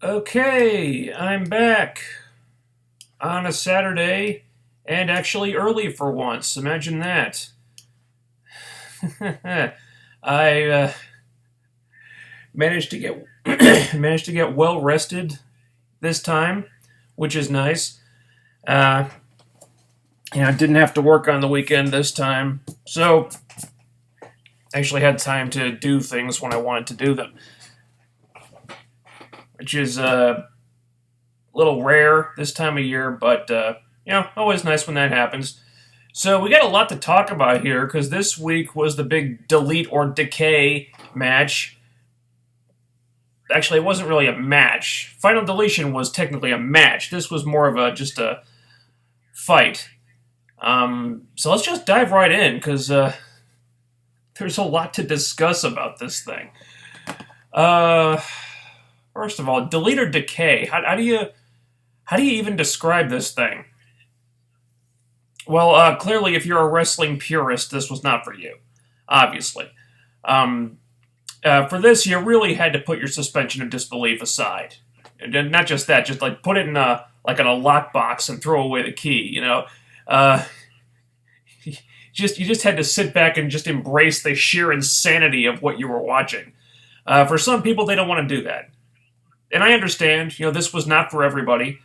Okay, I'm back on a Saturday and actually early for once. Imagine that. I managed to get managed to get well rested this time, which is nice. Uh, I didn't have to work on the weekend this time, so I actually had time to do things when I wanted to do them, which is a little rare this time of year, but always nice when that happens. So we got a lot to talk about here because this week was the big Delete or Decay match. Actually, it wasn't really a match. Final Deletion was technically a match. This was more of just a fight. So let's just dive right in because there's a lot to discuss about this thing. First of all, Delete or Decay. How do you even describe this thing? Well, clearly, if you're a wrestling purist, this was not for you. Obviously. For this, you really had to put your suspension of disbelief aside. And not just that, just like put it in a lockbox and throw away the key, you know? You just had to sit back and just embrace the sheer insanity of what you were watching. For some people, they don't want to do that. And I understand, this was not for everybody.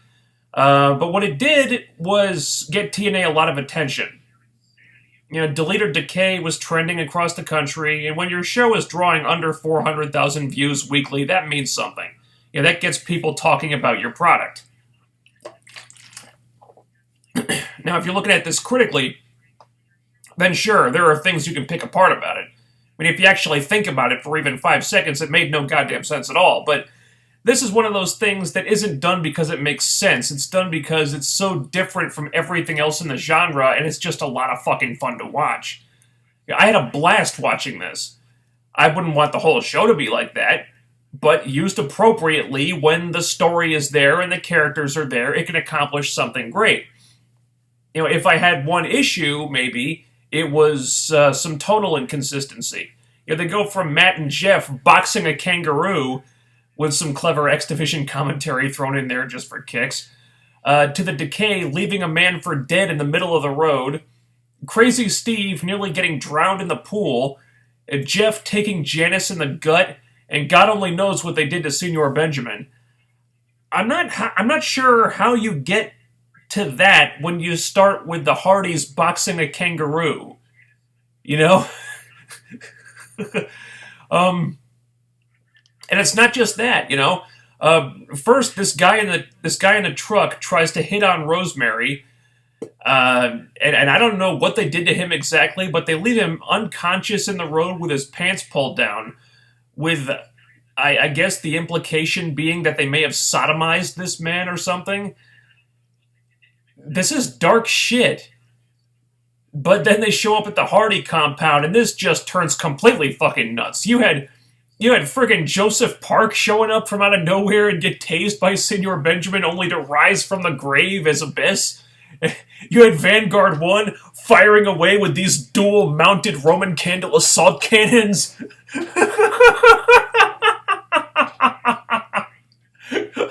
But what it did was get TNA a lot of attention. Delete or Decay was trending across the country, and when your show is drawing under 400,000 views weekly, that means something. That gets people talking about your product. Now, if you're looking at this critically, then sure, there are things you can pick apart about it. I mean, if you actually think about it for even 5 seconds, it made no goddamn sense at all, but this is one of those things that isn't done because it makes sense. It's done because it's so different from everything else in the genre, and it's just a lot of fucking fun to watch. I had a blast watching this. I wouldn't want the whole show to be like that, but used appropriately when the story is there and the characters are there, it can accomplish something great. If I had one issue, maybe, it was some tonal inconsistency. They go from Matt and Jeff boxing a kangaroo with some clever X Division commentary thrown in there just for kicks, to the Decay leaving a man for dead in the middle of the road, Crazy Steve nearly getting drowned in the pool, Jeff taking Janice in the gut, and God only knows what they did to Senor Benjamin. I'm not sure how you get to that when you start with the Hardys boxing a kangaroo. And it's not just that, First, this guy in the truck tries to hit on Rosemary, and I don't know what they did to him exactly, but they leave him unconscious in the road with his pants pulled down, with, I guess, the implication being that they may have sodomized this man or something. This is dark shit. But then they show up at the Hardy compound, and this just turns completely fucking nuts. You had friggin' Joseph Park showing up from out of nowhere and get tased by Senor Benjamin only to rise from the grave as Abyss. You had Vanguard 1 firing away with these dual-mounted Roman candle assault cannons.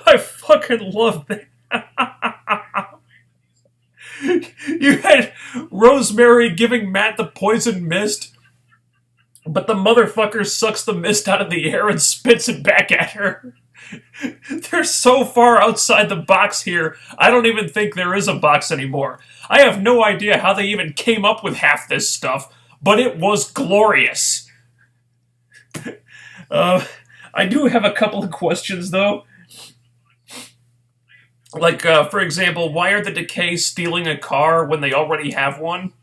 I fucking love that. You had Rosemary giving Matt the poison mist, but the motherfucker sucks the mist out of the air and spits it back at her. They're so far outside the box here, I don't even think there is a box anymore. I have no idea how they even came up with half this stuff, but it was glorious. I do have a couple of questions, though. Like, for example, why are the Decay stealing a car when they already have one?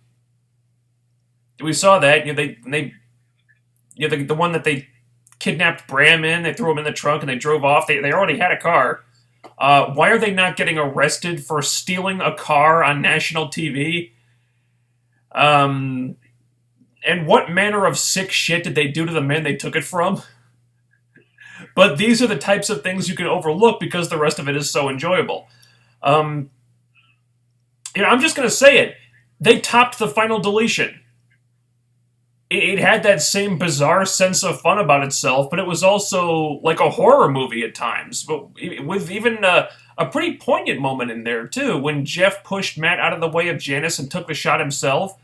We saw that. The one that they kidnapped Bram in, they threw him in the trunk and they drove off. They already had a car. Why are they not getting arrested for stealing a car on national TV? And what manner of sick shit did they do to the men they took it from? But these are the types of things you can overlook because the rest of it is so enjoyable. I'm just going to say it. They topped the Final Deletion. it had that same bizarre sense of fun about itself, but it was also like a horror movie at times, but with even a pretty poignant moment in there, too, when Jeff pushed Matt out of the way of Janice and took the shot himself.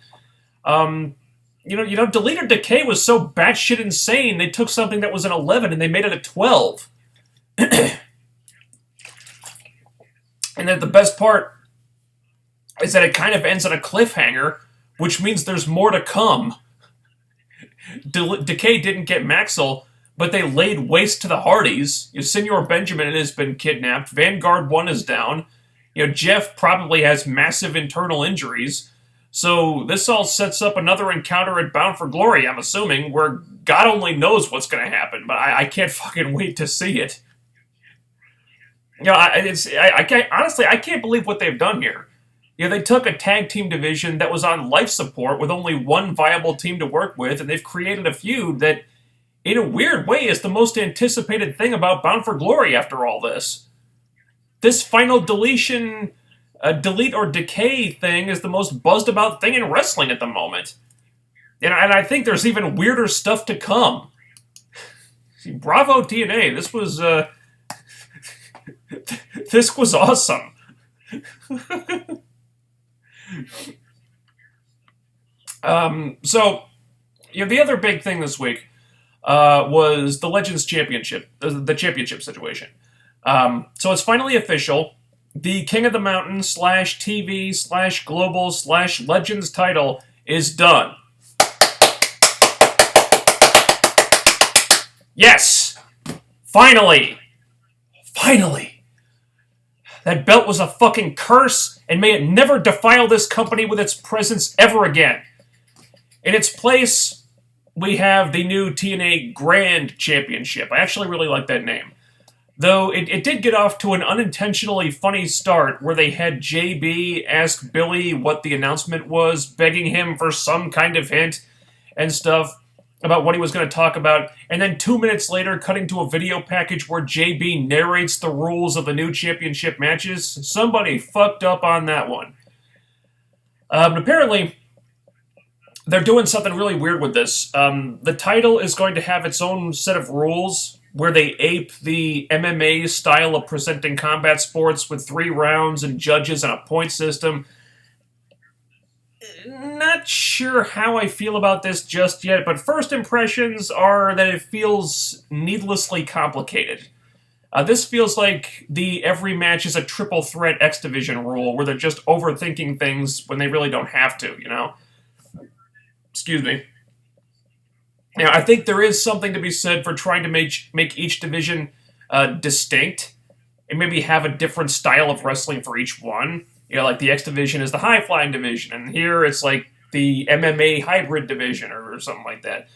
Delete or Decay was so batshit insane, they took something that was an 11 and they made it a 12. And then the best part is that it kind of ends on a cliffhanger, which means there's more to come. Decay didn't get Maxwell, but they laid waste to the Hardys. Senor Benjamin has been kidnapped. Vanguard 1 is down. Jeff probably has massive internal injuries. So this all sets up another encounter at Bound for Glory, I'm assuming, where God only knows what's going to happen, but I can't fucking wait to see it. I can't believe what they've done here. They took a tag team division that was on life support with only one viable team to work with, and they've created a feud that, in a weird way, is the most anticipated thing about Bound for Glory after all this. This final delete or Decay thing is the most buzzed about thing in wrestling at the moment. And I think there's even weirder stuff to come. See, bravo TNA, this was awesome. The other big thing this week was the Legends Championship, the championship situation. So it's finally official. The King of the Mountain /TV /Global /Legends title is done. Yes! Finally! That belt was a fucking curse, and may it never defile this company with its presence ever again. In its place, we have the new TNA Grand Championship. I actually really like that name. Though it did get off to an unintentionally funny start where they had JB ask Billy what the announcement was, begging him for some kind of hint and stuff about what he was going to talk about, and then 2 minutes later cutting to a video package where JB narrates the rules of the new championship matches. Somebody fucked up on that one. But apparently, they're doing something really weird with this. The title is going to have its own set of rules where they ape the MMA style of presenting combat sports with 3 rounds and judges and a point system. Not sure how I feel about this just yet, but first impressions are that it feels needlessly complicated. This feels like the every match is a triple threat X Division rule, where they're just overthinking things when they really don't have to, Excuse me. I think there is something to be said for trying to make each division distinct, and maybe have a different style of wrestling for each one. Like the X Division is the high-flying division, and here it's like the MMA hybrid division or something like that.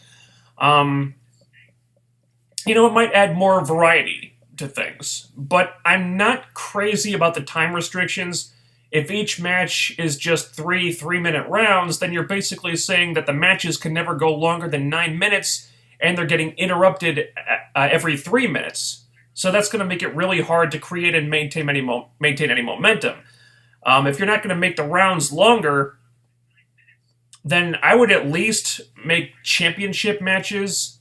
It might add more variety to things, but I'm not crazy about the time restrictions. If each match is just 3 3-minute rounds, then you're basically saying that the matches can never go longer than 9 minutes, and they're getting interrupted every 3 minutes. So that's going to make it really hard to create and maintain any momentum. If you're not going to make the rounds longer, then I would at least make championship matches,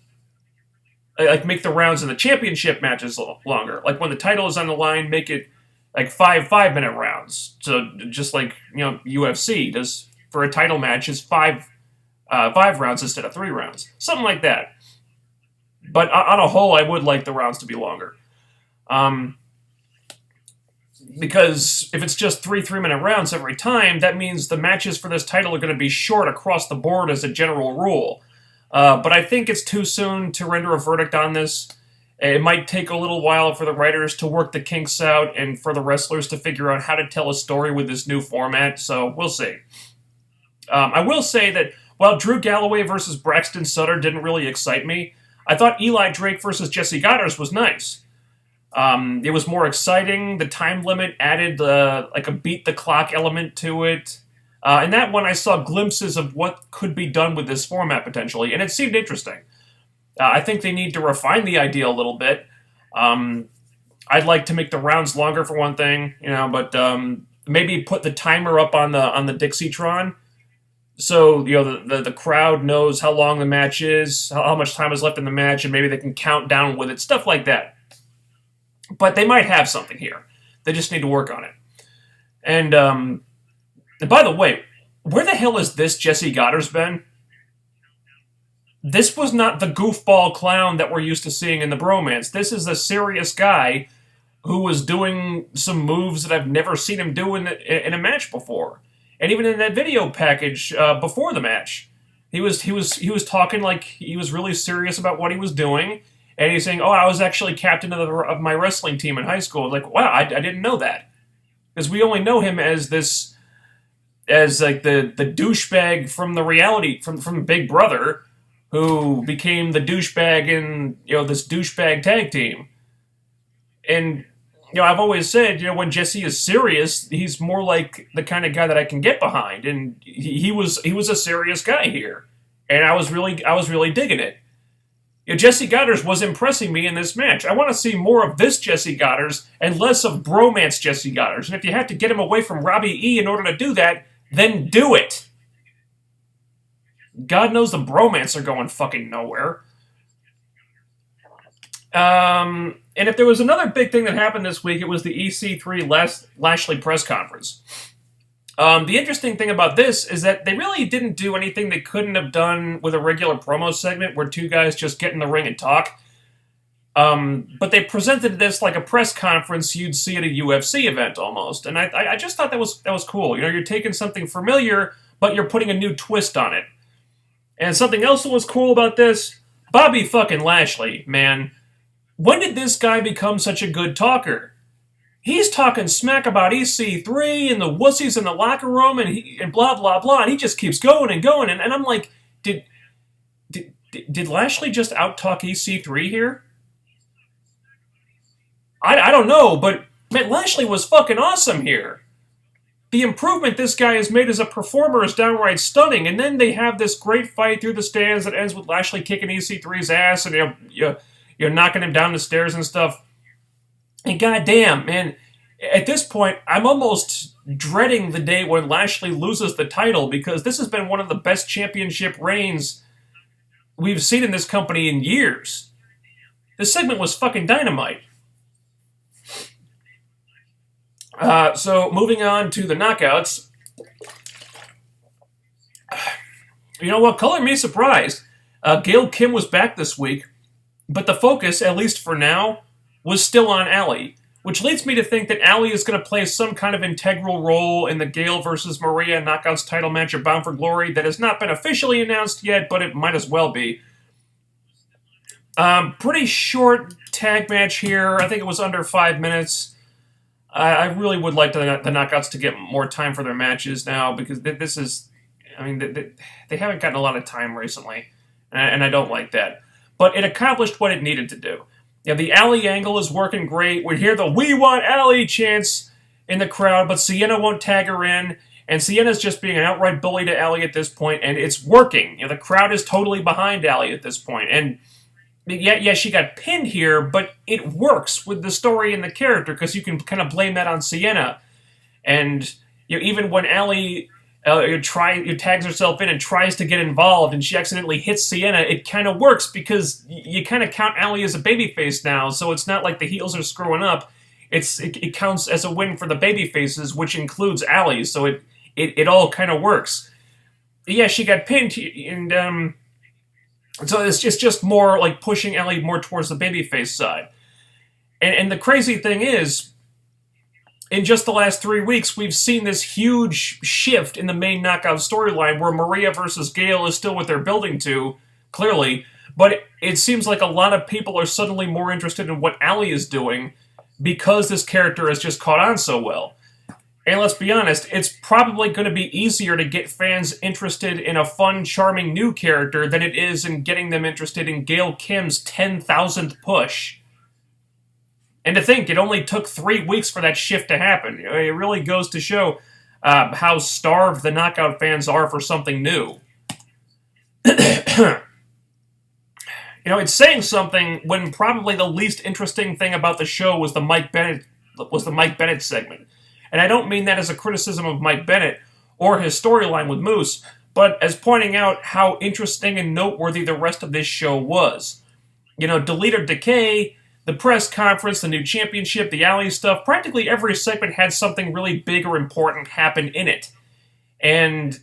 make the rounds in the championship matches longer. Like when the title is on the line, make it like 5-minute rounds. So just like, UFC does for a title match is 5 rounds instead of 3 rounds. Something like that. But on a whole, I would like the rounds to be longer. Because if it's just 3-minute rounds every time, that means the matches for this title are going to be short across the board as a general rule. But I think it's too soon to render a verdict on this. It might take a little while for the writers to work the kinks out and for the wrestlers to figure out how to tell a story with this new format, so we'll see. I will say that while Drew Galloway versus Braxton Sutter didn't really excite me, I thought Eli Drake versus Jesse Goddard was nice. It was more exciting. The time limit added a beat-the-clock element to it. In that one, I saw glimpses of what could be done with this format, potentially, and it seemed interesting. I think they need to refine the idea a little bit. I'd like to make the rounds longer, for one thing, but maybe put the timer up on the Dixietron, So, the crowd knows how long the match is, how much time is left in the match, and maybe they can count down with it, stuff like that. But they might have something here. They just need to work on it. And by the way, where the hell is this Jesse Goddard's been? This was not the goofball clown that we're used to seeing in the bromance. This is a serious guy who was doing some moves that I've never seen him do in a match before. And even in that video package before the match, he was talking like he was really serious about what he was doing, and he's saying, "Oh, I was actually captain of my wrestling team in high school." Like, wow, I didn't know that, because we only know him as like the douchebag from the reality from Big Brother, who became the douchebag in this douchebag tag team. And I've always said, when Jesse is serious, he's more like the kind of guy that I can get behind, and he was a serious guy here, and I was really digging it. Jesse Goddard was impressing me in this match. I want to see more of this Jesse Goddard and less of bromance Jesse Goddard. And if you have to get him away from Robbie E in order to do that, then do it. God knows the bromance are going fucking nowhere. And if there was another big thing that happened this week, it was the EC3 Lashley press conference. The interesting thing about this is that they really didn't do anything they couldn't have done with a regular promo segment where two guys just get in the ring and talk. But they presented this like a press conference you'd see at a UFC event almost. And I just thought that was cool. You're taking something familiar, but you're putting a new twist on it. And something else that was cool about this, Bobby fucking Lashley, man. When did this guy become such a good talker? He's talking smack about EC3 and the wussies in the locker room and blah, blah, blah, and he just keeps going and going. And I'm like, did Lashley just out-talk EC3 here? I don't know, but man, Lashley was fucking awesome here. The improvement this guy has made as a performer is downright stunning, and then they have this great fight through the stands that ends with Lashley kicking EC3's ass and you're knocking him down the stairs and stuff. And goddamn, man, at this point, I'm almost dreading the day when Lashley loses the title, because this has been one of the best championship reigns we've seen in this company in years. This segment was fucking dynamite. So moving on to the knockouts. You know what? Color me surprised. Gail Kim was back this week, but the focus, at least for now, was still on Allie, which leads me to think that Allie is going to play some kind of integral role in the Gail versus Maria Knockouts title match of Bound for Glory that has not been officially announced yet, but it might as well be. Pretty short tag match here. I think it was under 5 minutes. I really would like the Knockouts to get more time for their matches now, because this is... I mean, they haven't gotten a lot of time recently, and I don't like that. But it accomplished what it needed to do. The Allie angle is working great. We hear the "We want Allie" chants in the crowd, but Sienna won't tag her in, and Sienna's just being an outright bully to Allie at this point, and it's working. The crowd is totally behind Allie at this point, and yeah, she got pinned here, but it works with the story and the character, because you can kind of blame that on Sienna. And even when Allie tags herself in and tries to get involved, and she accidentally hits Sienna, it kind of works, because you kind of count Allie as a babyface now, so it's not like the heels are screwing up. It counts as a win for the babyfaces, which includes Allie, so it all kind of works. Yeah, she got pinned, and so it's just more like pushing Allie more towards the babyface side. And the crazy thing is, in just the last 3 weeks, we've seen this huge shift in the main knockout storyline where Maria versus Gail is still what they're building to, clearly, but it seems like a lot of people are suddenly more interested in what Allie is doing because this character has just caught on so well. And let's be honest, it's probably going to be easier to get fans interested in a fun, charming new character than it is in getting them interested in Gail Kim's 10,000th push. And to think, it only took 3 weeks for that shift to happen. It really goes to show how starved the Knockout fans are for something new. It's saying something when probably the least interesting thing about the show was the Mike Bennett segment. And I don't mean that as a criticism of Mike Bennett or his storyline with Moose, but as pointing out how interesting and noteworthy the rest of this show was. Delete or Decay, the press conference, the new championship, the alley stuff, practically every segment had something really big or important happen in it. And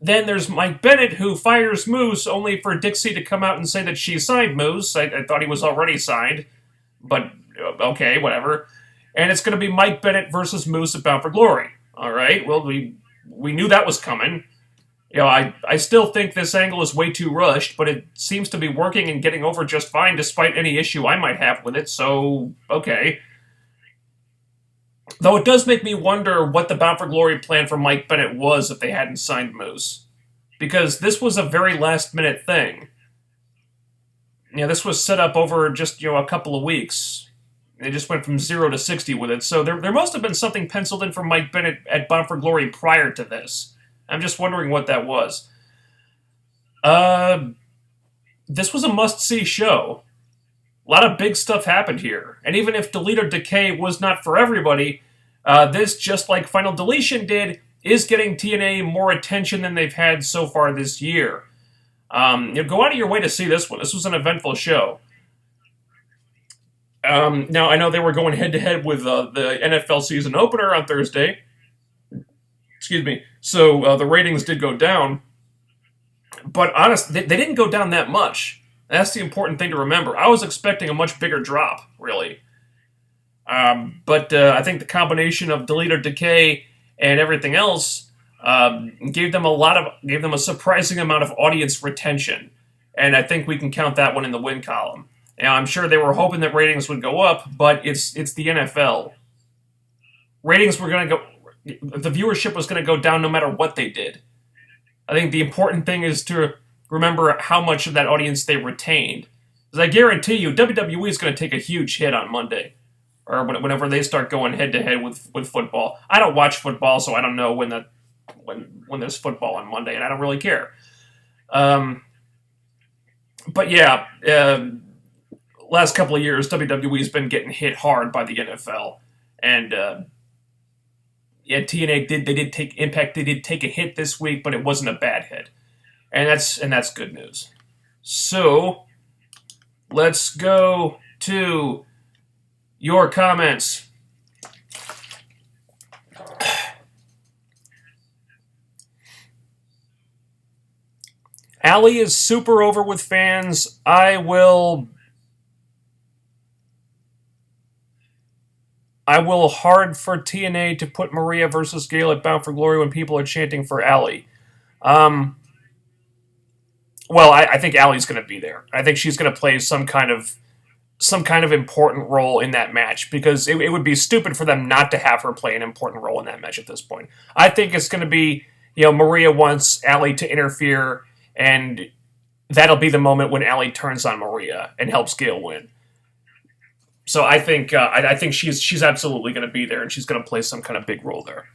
then there's Mike Bennett, who fires Moose, only for Dixie to come out and say that she signed Moose. I thought he was already signed, but okay, whatever. And it's going to be Mike Bennett versus Moose at Bound for Glory. All right, well, we knew that was coming. I still think this angle is way too rushed, but it seems to be working and getting over just fine despite any issue I might have with it, so okay. Though it does make me wonder what the Bound for Glory plan for Mike Bennett was if they hadn't signed Moose. Because this was a very last-minute thing. This was set up over just, a couple of weeks. They just went from 0 to 60 with it, so there must have been something penciled in for Mike Bennett at Bound for Glory prior to this. I'm just wondering what that was. This was a must-see show. A lot of big stuff happened here. And even if Delete or Decay was not for everybody, this, just like Final Deletion did, is getting TNA more attention than they've had so far this year. Go out of your way to see this one. This was an eventful show. Now, I know they were going head-to-head with the NFL season opener on Thursday. Excuse me. So the ratings did go down. But honestly, they didn't go down that much. That's the important thing to remember. I was expecting a much bigger drop, really. But I think the combination of Delete or Decay and everything else gave them a surprising amount of audience retention. And I think we can count that one in the win column. Now, I'm sure they were hoping that ratings would go up, but it's the NFL. Ratings were going to go... The viewership was going to go down no matter what they did. I think the important thing is to remember how much of that audience they retained. Because I guarantee you, WWE is going to take a huge hit on Monday. Or whenever they start going head-to-head with football. I don't watch football, so I don't know when there's football on Monday, and I don't really care. But yeah, last couple of years, WWE's been getting hit hard by the NFL. And yeah, TNA did take Impact. They did take a hit this week, but it wasn't a bad hit, and that's good news. So let's go to your comments. Allie is super over with fans. I will hard for TNA to put Maria versus Gail at Bound for Glory when people are chanting for Allie. Well, I think Allie's going to be there. I think she's going to play some kind of important role in that match, because it would be stupid for them not to have her play an important role in that match at this point. I think it's going to be, Maria wants Allie to interfere, and that'll be the moment when Allie turns on Maria and helps Gail win. So I think she's absolutely going to be there, and she's going to play some kind of big role there.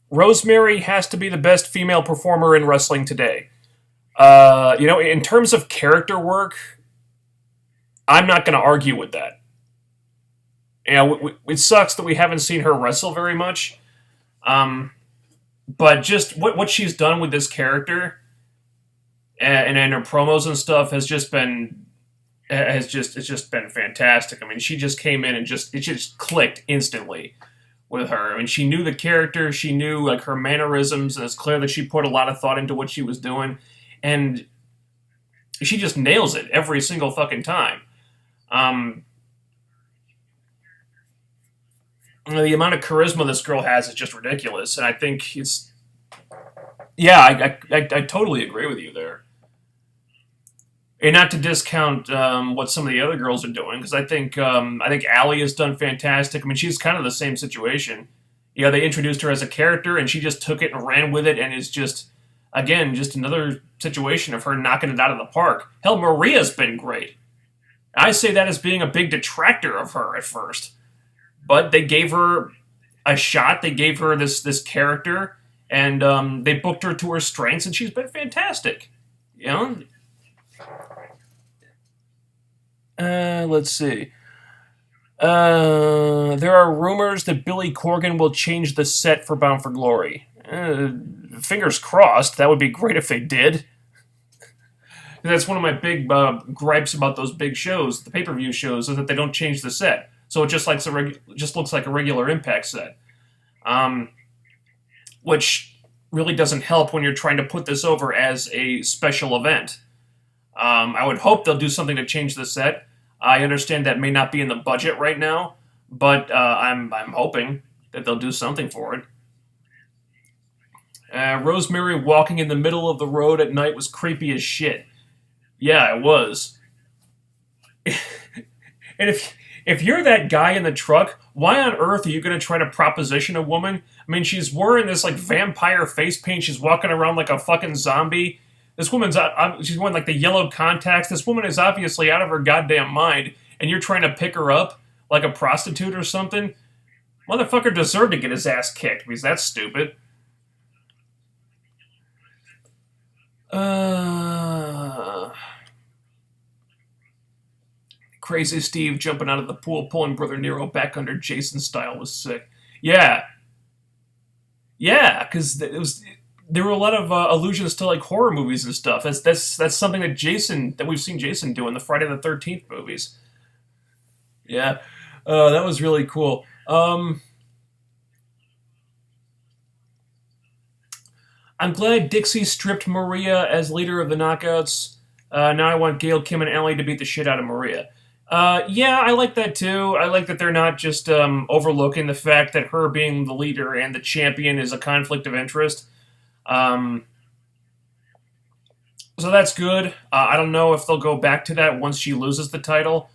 Rosemary has to be the best female performer in wrestling today. In terms of character work, I'm not going to argue with that. It sucks that we haven't seen her wrestle very much. But just what she's done with this character and her promos and stuff has just been fantastic. I mean, she just came in and it just clicked instantly with her. I mean, she knew the character, she knew like her mannerisms, and it's clear that she put a lot of thought into what she was doing, and she just nails it every single fucking time. The amount of charisma this girl has is just ridiculous, and I think it's... Yeah, I totally agree with you there. And not to discount what some of the other girls are doing, because I think Allie has done fantastic. I mean, she's kind of the same situation. They introduced her as a character, and she just took it and ran with it, and is just another situation of her knocking it out of the park. Hell, Maria's been great. I say that as being a big detractor of her at first. But they gave her a shot, they gave her this character, and they booked her to her strengths, and she's been fantastic. Let's see. There are rumors that Billy Corgan will change the set for Bound for Glory. Fingers crossed. That would be great if they did. That's one of my big gripes about those big shows, the pay-per-view shows, is that they don't change the set. So it just looks like a regular Impact set, which really doesn't help when you're trying to put this over as a special event. I would hope they'll do something to change the set. I understand that may not be in the budget right now, but I'm hoping that they'll do something for it. Rosemary walking in the middle of the road at night was creepy as shit. Yeah, it was. And if you're that guy in the truck, why on earth are you going to try to proposition a woman? I mean, she's wearing this like vampire face paint. She's walking around like a fucking zombie. This woman's she's wearing like the yellow contacts. This woman is obviously out of her goddamn mind, and you're trying to pick her up like a prostitute or something. Motherfucker deserved to get his ass kicked because that's stupid. Crazy Steve jumping out of the pool, pulling Brother Nero back under Jason style was sick. Yeah, because there were a lot of allusions to like horror movies and stuff. That's something that we've seen Jason do in the Friday the 13th movies. Yeah, that was really cool. I'm glad Dixie stripped Maria as leader of the Knockouts. Now I want Gail, Kim, and Allie to beat the shit out of Maria. Yeah, I like that too. I like that they're not just overlooking the fact that her being the leader and the champion is a conflict of interest. So that's good. I don't know if they'll go back to that once she loses the title.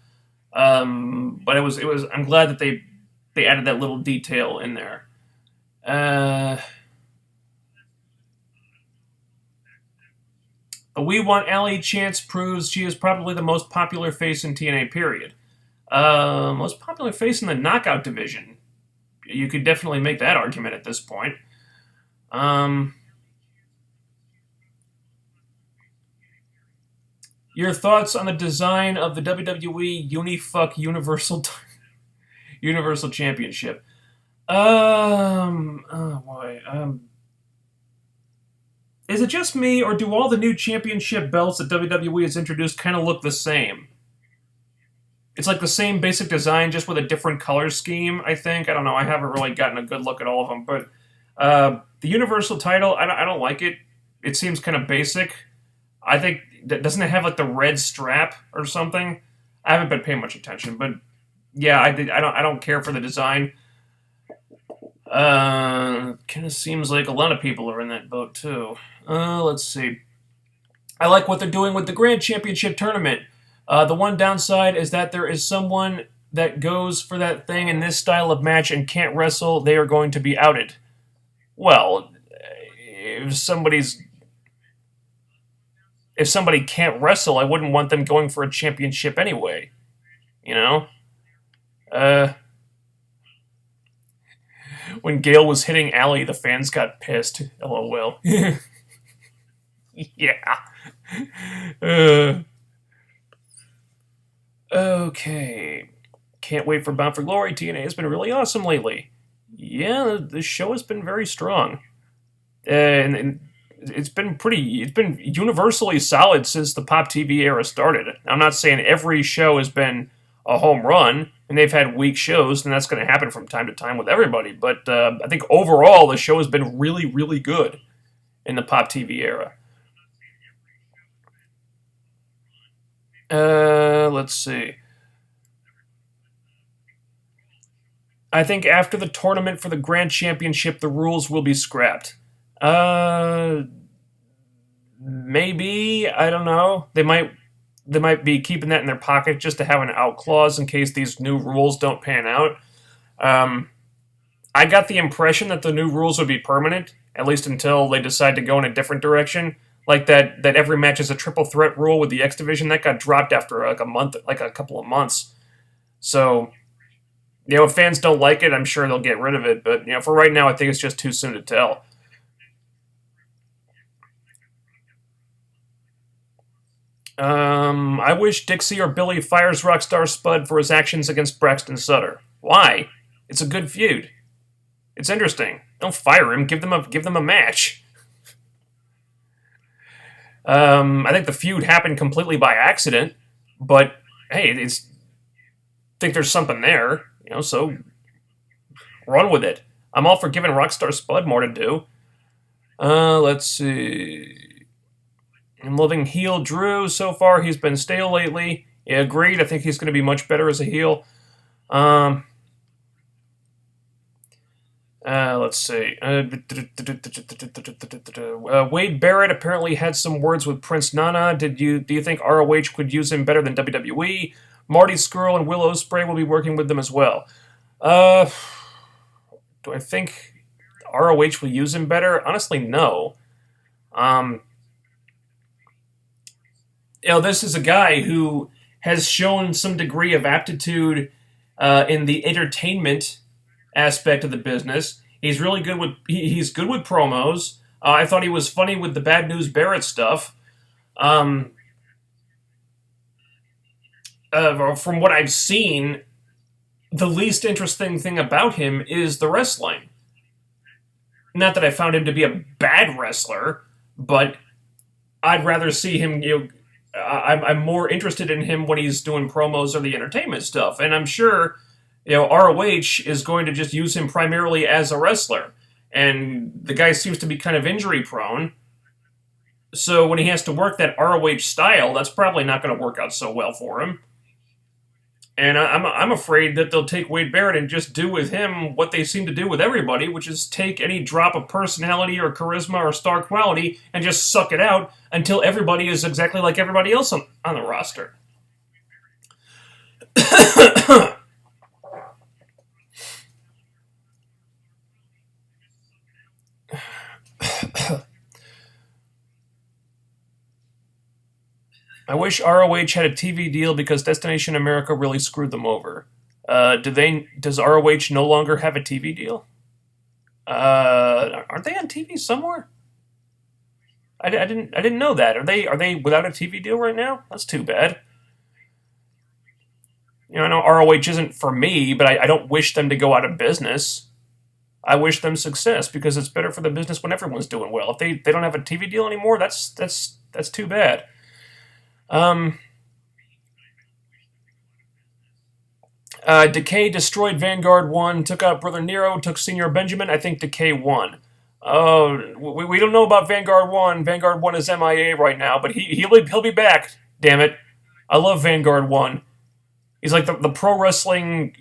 But it was. I'm glad that they added that little detail in there. We Want Allie chance proves she is probably the most popular face in TNA, period. Most popular face in the Knockout division. You could definitely make that argument at this point. Your thoughts on the design of the WWE Unifuck Universal Championship? Oh boy. Is it just me, or do all the new championship belts that WWE has introduced kind of look the same? It's like the same basic design, just with a different color scheme, I think. I don't know. I haven't really gotten a good look at all of them. But the Universal title, I don't like it. It seems kind of basic. I think, doesn't it have like the red strap or something? I haven't been paying much attention. But yeah, I don't care for the design. Kind of seems like a lot of people are in that boat, too. Let's see. I like what they're doing with the Grand Championship Tournament. The one downside is that there is someone that goes for that thing in this style of match and can't wrestle, they are going to be outed. Well, if somebody can't wrestle, I wouldn't want them going for a championship anyway. You know? When Gail was hitting Allie, the fans got pissed. LOL. Yeah. Okay. Can't wait for Bound for Glory. TNA has been really awesome lately. Yeah, the show has been very strong. And it's been universally solid since the Pop TV era started. I'm not saying every show has been a home run, and they've had weak shows, and that's going to happen from time to time with everybody. But I think overall, the show has been really, really good in the Pop TV era. Let's see. I think after the tournament for the Grand Championship, the rules will be scrapped. Maybe, I don't know. They might be keeping that in their pocket just to have an out clause in case these new rules don't pan out. I got the impression that the new rules would be permanent, at least until they decide to go in a different direction. Like that every match is a triple threat rule with the X Division, that got dropped after a couple of months. So, if fans don't like it, I'm sure they'll get rid of it. But, for right now, I think it's just too soon to tell. I wish Dixie or Billy fires Rockstar Spud for his actions against Braxton Sutter. Why? It's a good feud. It's interesting. Don't fire him. Give them a match. I think the feud happened completely by accident, but hey, it's think there's something there, so run with it. I'm all for giving Rockstar Spud more to do. Let's see. I'm loving heel Drew so far. He's been stale lately. Yeah, agreed. I think he's going to be much better as a heel. Let's see. Wade Barrett apparently had some words with Prince Nana. Do you think ROH could use him better than WWE? Marty Scurll and Will Ospreay will be working with them as well. Do I think ROH will use him better? Honestly, no. This is a guy who has shown some degree of aptitude in the entertainment aspect of the business. He's really good with he's good with promos. I thought he was funny with the Bad News Barrett stuff. From what I've seen, the least interesting thing about him is the wrestling. Not that I found him to be a bad wrestler, but I'd rather see him. I'm more interested in him when he's doing promos or the entertainment stuff, and I'm sure ROH is going to just use him primarily as a wrestler, and the guy seems to be kind of injury prone. So when he has to work that ROH style, that's probably not going to work out so well for him. And I'm afraid that they'll take Wade Barrett and just do with him what they seem to do with everybody, which is take any drop of personality or charisma or star quality and just suck it out until everybody is exactly like everybody else on the roster. I wish ROH had a TV deal because Destination America really screwed them over. Does ROH no longer have a TV deal? Aren't they on TV somewhere? I didn't know that. Are they without a TV deal right now? That's too bad. I know ROH isn't for me, but I don't wish them to go out of business. I wish them success because it's better for the business when everyone's doing well. If they don't have a TV deal anymore, that's too bad. Decay destroyed Vanguard 1, took out Brother Nero, took Senior Benjamin. I think Decay won. We don't know about Vanguard 1. Vanguard 1 is MIA right now, but he'll be back. Damn it. I love Vanguard 1. He's like the pro wrestling.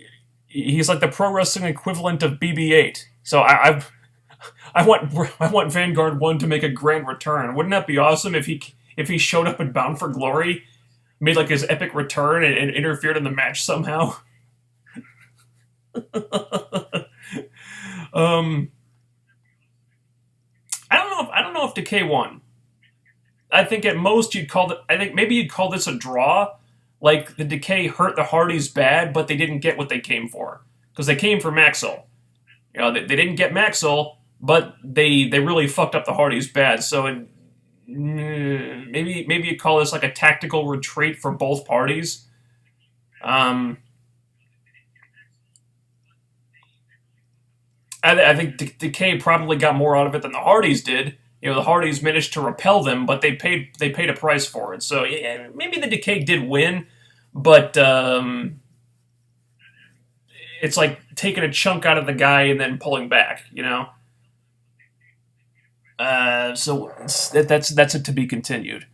He's like the pro wrestling equivalent of BB-8. So I want Vanguard 1 to make a grand return. Wouldn't that be awesome if he showed up at Bound for Glory, made like his epic return and interfered in the match somehow? I don't know if Decay won. I think at most maybe you'd call this a draw. Like the Decay hurt the Hardys bad, but they didn't get what they came for because they came for Maxwell. They didn't get Maxwell, but they really fucked up the Hardys bad. So maybe you call this like a tactical retreat for both parties. I think Decay probably got more out of it than the Hardys did. The Hardys managed to repel them, but they paid a price for it. So yeah, maybe the Decay did win, but it's like taking a chunk out of the guy and then pulling back. So that's it to be continued.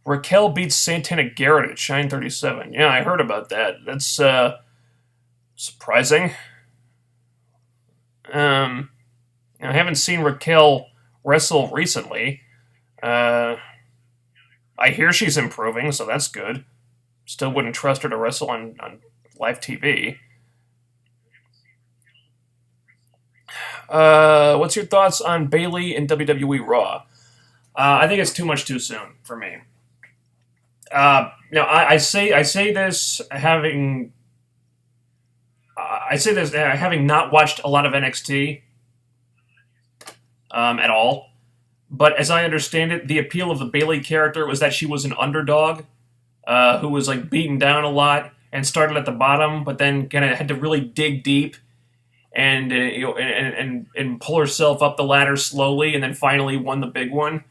Raquel beats Santana Garrett at Shine 37. Yeah, I heard about that. That's surprising. I haven't seen Raquel wrestle recently. I hear she's improving, so that's good. Still wouldn't trust her to wrestle on live TV. What's your thoughts on Bayley and WWE Raw? I think it's too much too soon for me. I say this having not watched a lot of NXT. at all. But as I understand it, the appeal of the Bailey character was that she was an underdog who was like beaten down a lot and started at the bottom, but then kind of had to really dig deep and and pull herself up the ladder slowly, and then finally won the big one,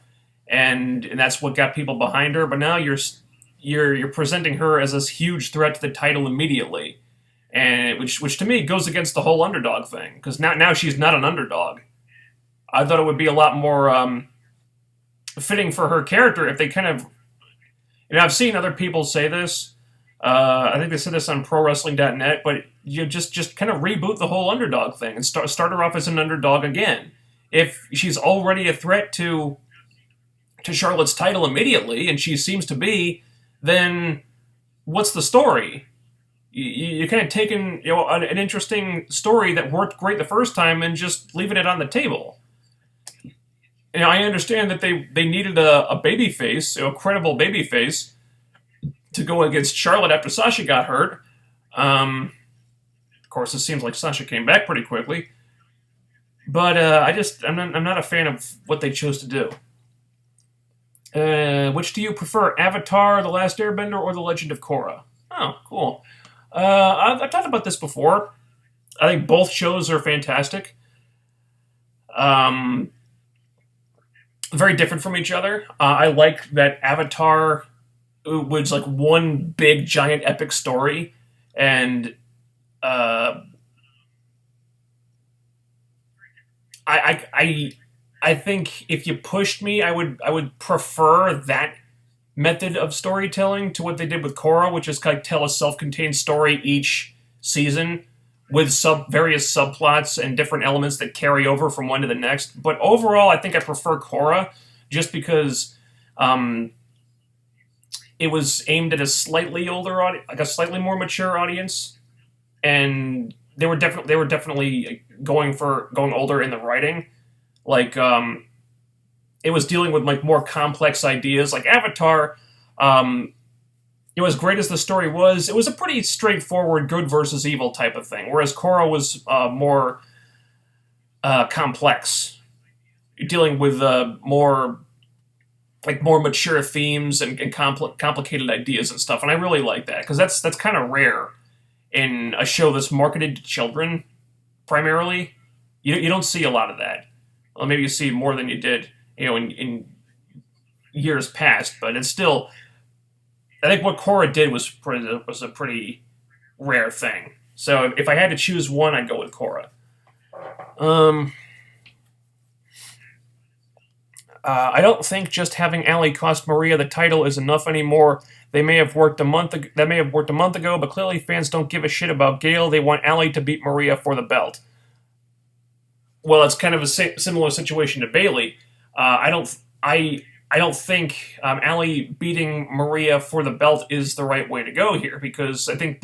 and that's what got people behind her. But now you're presenting her as this huge threat to the title immediately, and which to me goes against the whole underdog thing, because now she's not an underdog. I thought it would be a lot more fitting for her character if they kind of. And I've seen other people say this. I think they said this on ProWrestling.net, but you just kind of reboot the whole underdog thing and start her off as an underdog again. If she's already a threat to Charlotte's title immediately, and she seems to be, then what's the story? You kind of taken an interesting story that worked great the first time and just leaving it on the table. I understand that they needed a baby face, a credible baby face, to go against Charlotte after Sasha got hurt. Of course, it seems like Sasha came back pretty quickly. But I'm not a fan of what they chose to do. Which do you prefer, Avatar, The Last Airbender, or The Legend of Korra? Oh, cool. I've talked about this before. I think both shows are fantastic. Very different from each other. I like that Avatar was like one big giant epic story, and I think if you pushed me, I would prefer that method of storytelling to what they did with Korra, which is kind of tell a self-contained story each season with various subplots and different elements that carry over from one to the next. But overall, I think I prefer Korra just because it was aimed at a slightly older audience, like a slightly more mature audience, and they were definitely going older in the writing. Like it was dealing with like more complex ideas. Like Avatar, as great as the story was, it was a pretty straightforward good versus evil type of thing. Whereas Korra was more complex, dealing with more mature themes and complicated ideas and stuff. And I really like that because that's kind of rare in a show that's marketed to children primarily. You don't see a lot of that. Well, maybe you see more than you did, in years past. But it's still, I think what Korra did was a pretty rare thing. So if I had to choose one, I'd go with Korra. I don't think just having Allie cost Maria the title is enough anymore. That may have worked a month ago, but clearly fans don't give a shit about Gail. They want Allie to beat Maria for the belt. Well, it's kind of a similar situation to Bailey. I don't think Allie beating Maria for the belt is the right way to go here, because I think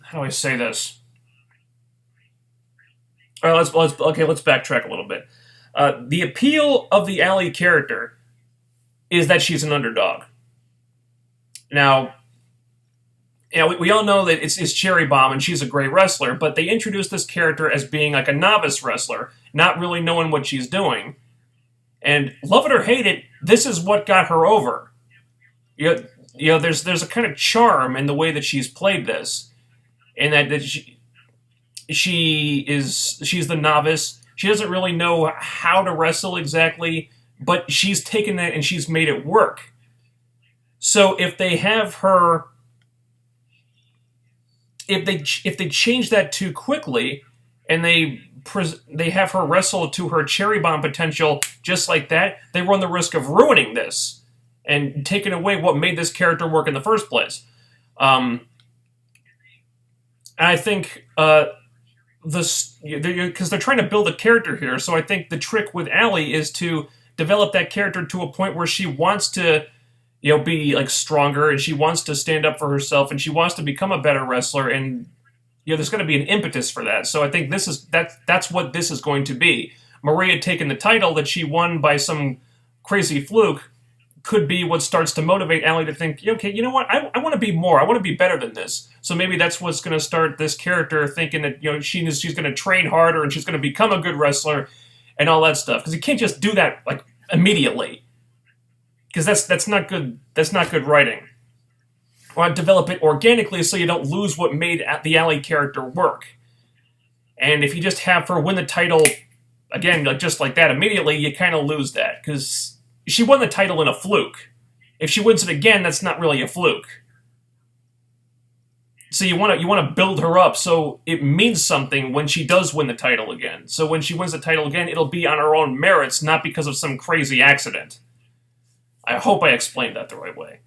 how do I say this? All right, let's backtrack a little bit. The appeal of the Allie character is that she's an underdog. Now, we all know that it's Cherry Bomb and she's a great wrestler, but they introduced this character as being like a novice wrestler, not really knowing what she's doing. And love it or hate it, this is what got her over. There's a kind of charm in the way that she's played this, in that she's the novice. She doesn't really know how to wrestle exactly, but she's taken that and she's made it work. So if they have her, if they change that too quickly, and they have her wrestle to her Cherry Bomb potential just like that, they run the risk of ruining this and taking away what made this character work in the first place. And I think because they're trying to build a character here, so I think the trick with Allie is to develop that character to a point where she wants to be like stronger, and she wants to stand up for herself, and she wants to become a better wrestler, and there's going to be an impetus for that. So I think that's what this is going to be. Maria taking the title that she won by some crazy fluke, could be what starts to motivate Allie to think, okay, you know what, I want to be more. I want to be better than this. So maybe that's what's going to start this character thinking that, she's going to train harder and she's going to become a good wrestler and all that stuff. Because you can't just do that like immediately. Because that's not good. That's not good writing. I want to develop it organically so you don't lose what made the Allie character work. And if you just have her win the title again, like just like that immediately, you kind of lose that because she won the title in a fluke. If she wins it again, that's not really a fluke. So you want to build her up so it means something when she does win the title again. So when she wins the title again, it'll be on her own merits, not because of some crazy accident. I hope I explained that the right way.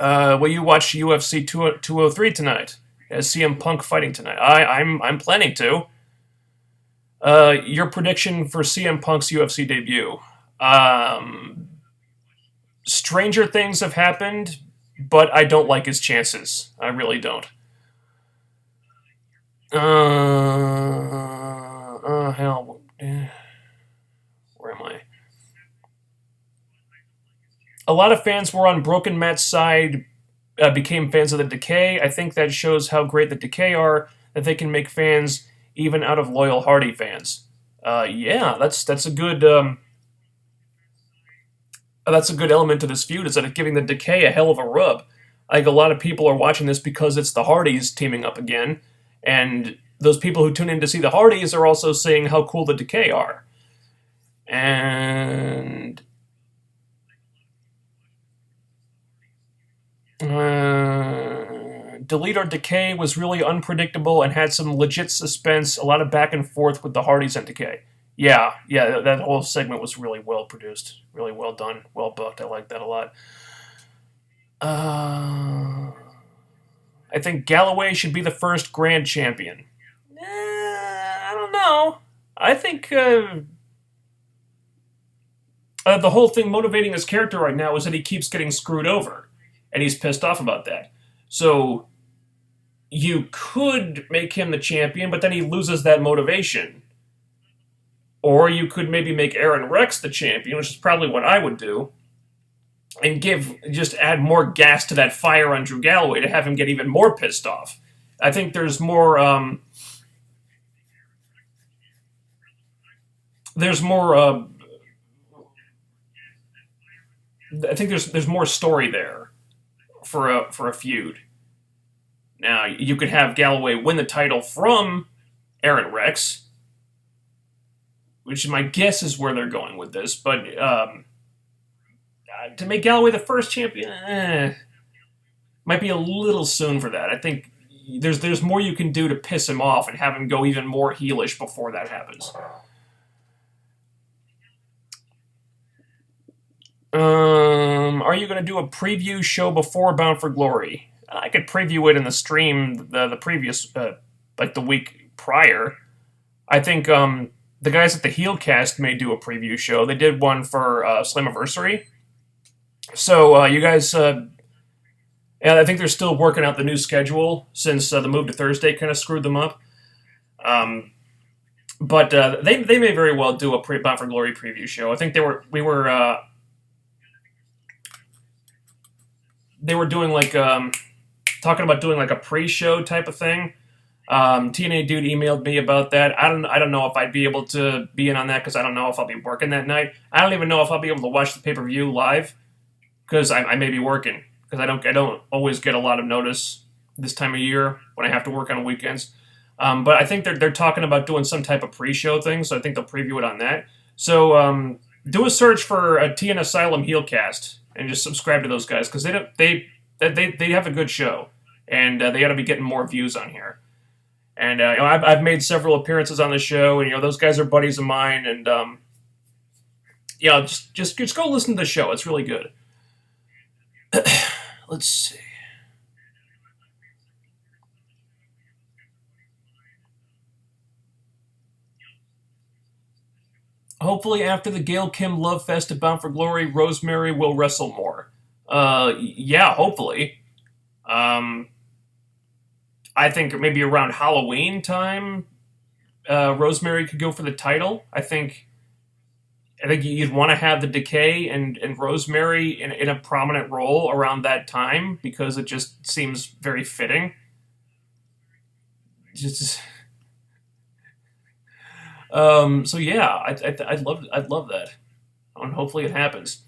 Will you watch UFC 203 tonight? Is CM Punk fighting tonight? I'm planning to. Your prediction for CM Punk's UFC debut. Stranger things have happened, but I don't like his chances. I really don't. Hell. Where am I? A lot of fans were on Broken Matt's side, became fans of the Decay. I think that shows how great the Decay are, that they can make fans even out of loyal Hardy fans. Yeah, that's a good element to this feud, is that it's giving the Decay a hell of a rub. I think a lot of people are watching this because it's the Hardys teaming up again, and those people who tune in to see the Hardys are also saying how cool the Decay are. And Delete or Decay was really unpredictable and had some legit suspense, a lot of back and forth with the Hardys and Decay. Yeah, that whole segment was really well produced, really well done, well booked. I like that a lot. I think Galloway should be the first Grand Champion. I don't know. I think the whole thing motivating his character right now is that he keeps getting screwed over, and he's pissed off about that. So you could make him the champion, but then he loses that motivation. Or you could maybe make Aaron Rex the champion, which is probably what I would do, and just add more gas to that fire on Drew Galloway to have him get even more pissed off. I think there's more. I think there's more story there for a feud. Now you could have Galloway win the title from Aaron Rex, which my guess is where they're going with this. But to make Galloway the first champion, might be a little soon for that. I think there's more you can do to piss him off and have him go even more heelish before that happens. Are you going to do a preview show before Bound for Glory? I could preview it in the stream the previous, like the week prior. I think the guys at the Heelcast may do a preview show. They did one for Slammiversary. So you guys, I think they're still working out the new schedule since the move to Thursday kind of screwed them up. But they may very well do a Bound for Glory preview show. I think they were doing like talking about doing like a pre-show type of thing. TNA Dude emailed me about that. I don't know if I'd be able to be in on that because I don't know if I'll be working that night. I don't even know if I'll be able to watch the pay-per-view live because I may be working because I don't always get a lot of notice this time of year when I have to work on weekends. But I think they're talking about doing some type of pre-show thing, so I think they'll preview it on that. So do a search for a TN Asylum Heelcast and just subscribe to those guys because they have a good show and they ought to be getting more views on here. And I've made several appearances on the show, and those guys are buddies of mine. And just go listen to the show; it's really good. Let's see. Hopefully, after the Gail Kim Love Fest at Bound for Glory, Rosemary will wrestle more. Yeah, hopefully. I think maybe around Halloween time, Rosemary could go for the title. I think I think you'd want to have the Decay and Rosemary in a prominent role around that time because it just seems very fitting. Just so yeah, I'd love that, and hopefully it happens.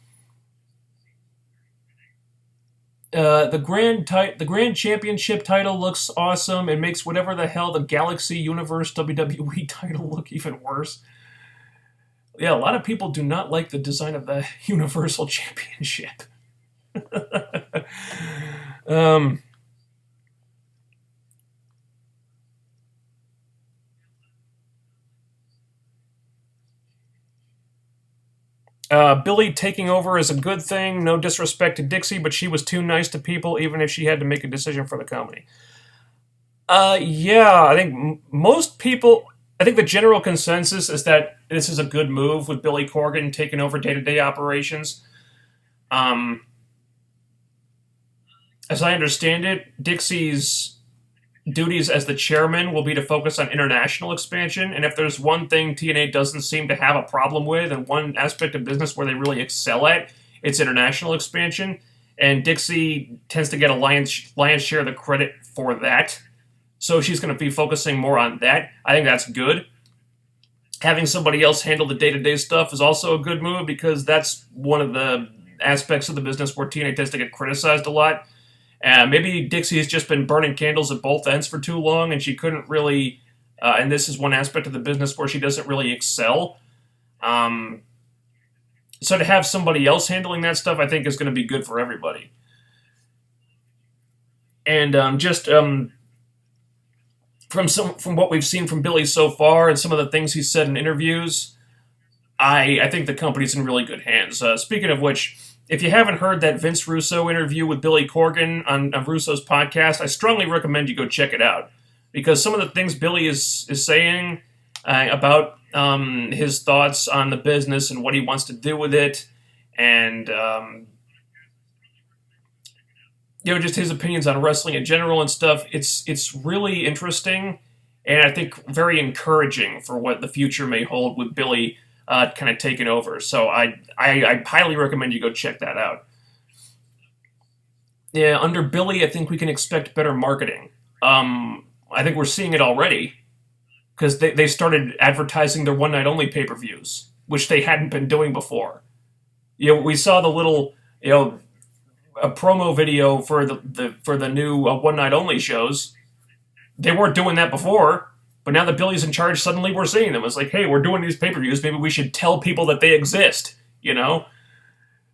The Grand Championship title looks awesome. It makes whatever the hell the Galaxy Universe WWE title look even worse. Yeah, a lot of people do not like the design of the Universal Championship. um, Billy taking over is a good thing. No disrespect to Dixie, but she was too nice to people, even if she had to make a decision for the company. Yeah, I think most people. I think the general consensus is that this is a good move with Billy Corgan taking over day-to-day operations. Um, as I understand it, Dixie's duties as the chairman will be to focus on international expansion. And if there's one thing TNA doesn't seem to have a problem with, and one aspect of business where they really excel at, it's international expansion. And Dixie tends to get a lion's share of the credit for that. So she's going to be focusing more on that. I think that's good. Having somebody else handle the day-to-day stuff is also a good move because that's one of the aspects of the business where TNA tends to get criticized a lot. Maybe Dixie has just been burning candles at both ends for too long, and she couldn't really. And this is one aspect of the business where she doesn't really excel. So to have somebody else handling that stuff, I think, is going to be good for everybody. And from what we've seen from Billy so far, and some of the things he's said in interviews, I think the company's in really good hands. Speaking of which, if you haven't heard that Vince Russo interview with Billy Corgan on Russo's podcast, I strongly recommend you go check it out because some of the things Billy is saying about his thoughts on the business and what he wants to do with it, and just his opinions on wrestling in general and stuff. It's really interesting, and I think very encouraging for what the future may hold with Billy kind of taking over. So I highly recommend you go check that out. Yeah, under Billy, I think we can expect better marketing. I think we're seeing it already because they started advertising their one night only pay per views, which they hadn't been doing before. We saw the little a promo video for the new one night only shows. They weren't doing that before, but now that Billy's in charge, suddenly we're seeing them. It's like, hey, we're doing these pay per views. Maybe we should tell people that they exist.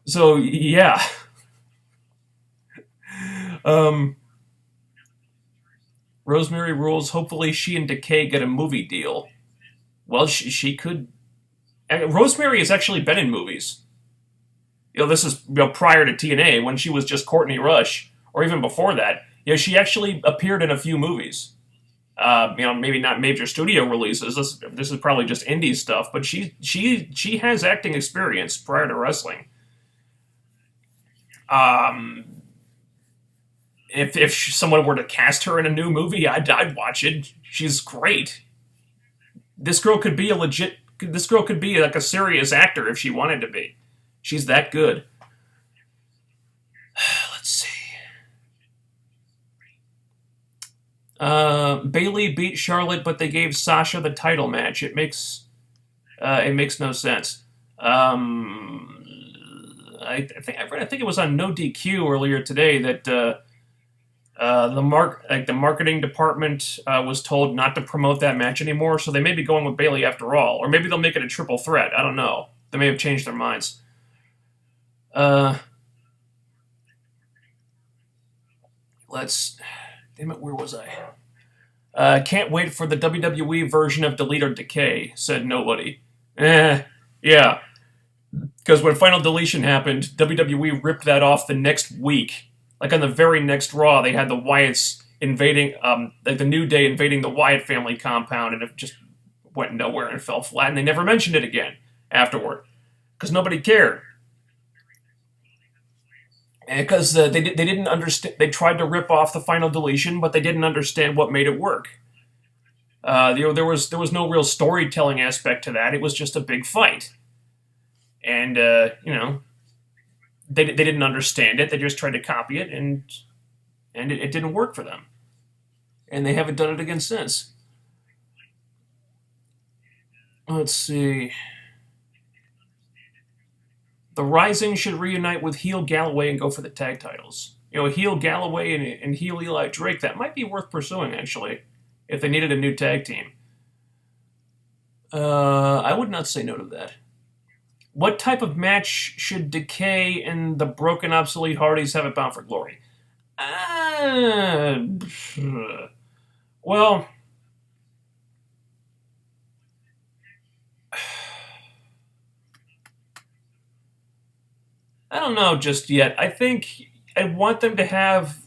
So yeah. Um, Rosemary rules. Hopefully, she and Decay get a movie deal. Well, she could. Rosemary has actually been in movies. This is prior to TNA when she was just Courtney Rush, or even before that. She actually appeared in a few movies. Maybe not major studio releases. This is probably just indie stuff, but she has acting experience prior to wrestling. If someone were to cast her in a new movie, I'd watch it. She's great. This girl could be a legit. This girl could be like a serious actor if she wanted to be. She's that good. Let's see. Bailey beat Charlotte, but they gave Sasha the title match. It makes no sense. I think it was on No DQ earlier today that the marketing department was told not to promote that match anymore. So they may be going with Bailey after all, or maybe they'll make it a triple threat. I don't know. They may have changed their minds. Uh, let's. Damn it, where was I? Can't wait for the WWE version of Delete or Decay, said nobody. Yeah. Because when Final Deletion happened, WWE ripped that off the next week. Like on the very next Raw, they had the Wyatts invading, like the New Day invading the Wyatt family compound, and it just went nowhere and fell flat, and they never mentioned it again afterward. Because nobody cared. Because they didn't understand. They tried to rip off the Final Deletion, but they didn't understand what made it work. There was no real storytelling aspect to that. It was just a big fight. And, they didn't understand it. They just tried to copy it, and it didn't work for them. And they haven't done it again since. Let's see. The Rising should reunite with heel Galloway and go for the tag titles. Heel Galloway and heel Eli Drake, that might be worth pursuing, actually, if they needed a new tag team. I would not say no to that. What type of match should Decay and the Broken Obsolete Hardys have at Bound for Glory? Well, I don't know just yet. I think I want them to have,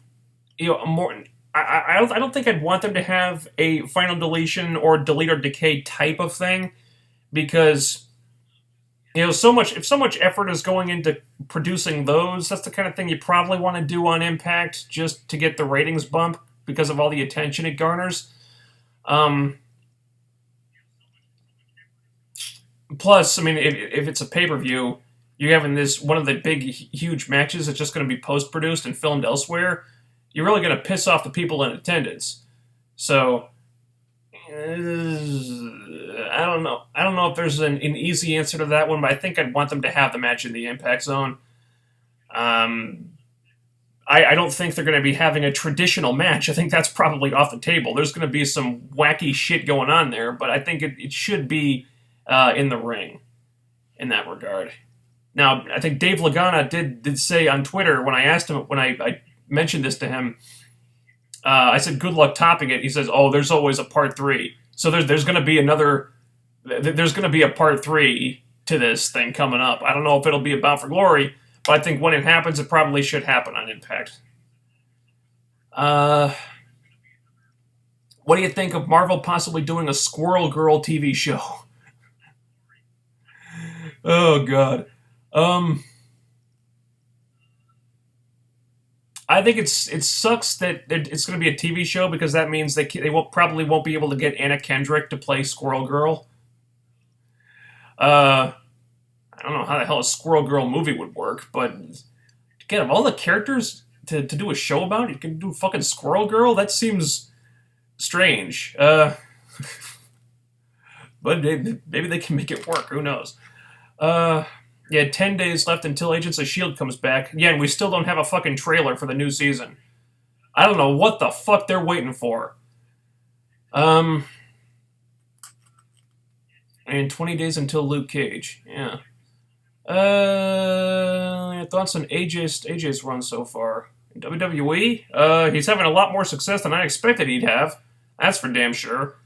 a more. I don't think I'd want them to have a final deletion or delete or decay type of thing, because so much if so much effort is going into producing those, that's the kind of thing you probably want to do on Impact just to get the ratings bump because of all the attention it garners. Plus, I mean, if it's a pay-per-view, you're having this one of the big, huge matches that's just going to be post-produced and filmed elsewhere. You're really going to piss off the people in attendance. So, I don't know. I don't know if there's an easy answer to that one, but I think I'd want them to have the match in the Impact Zone. I don't think they're going to be having a traditional match. I think that's probably off the table. There's going to be some wacky shit going on there, but I think it should be in the ring in that regard. Now, I think Dave Lagana did say on Twitter when I asked him, when I mentioned this to him, I said, good luck topping it. He says, oh, there's always a part 3. So there's going to be there's going to be a part 3 to this thing coming up. I don't know if it'll be about for Glory, but I think when it happens, it probably should happen on Impact. What do you think of Marvel possibly doing a Squirrel Girl TV show? Oh, God. I think it sucks that it's going to be a TV show, because that means they probably won't be able to get Anna Kendrick to play Squirrel Girl. I don't know how the hell a Squirrel Girl movie would work, but to get all the characters to do a show about, you can do fucking Squirrel Girl? That seems strange. But maybe they can make it work. Who knows? Yeah, 10 days left until Agents of S.H.I.E.L.D. comes back. Yeah, and we still don't have a fucking trailer for the new season. I don't know what the fuck they're waiting for. And 20 days until Luke Cage. Yeah. Thoughts on AJ's run so far? In WWE? He's having a lot more success than I expected he'd have. That's for damn sure.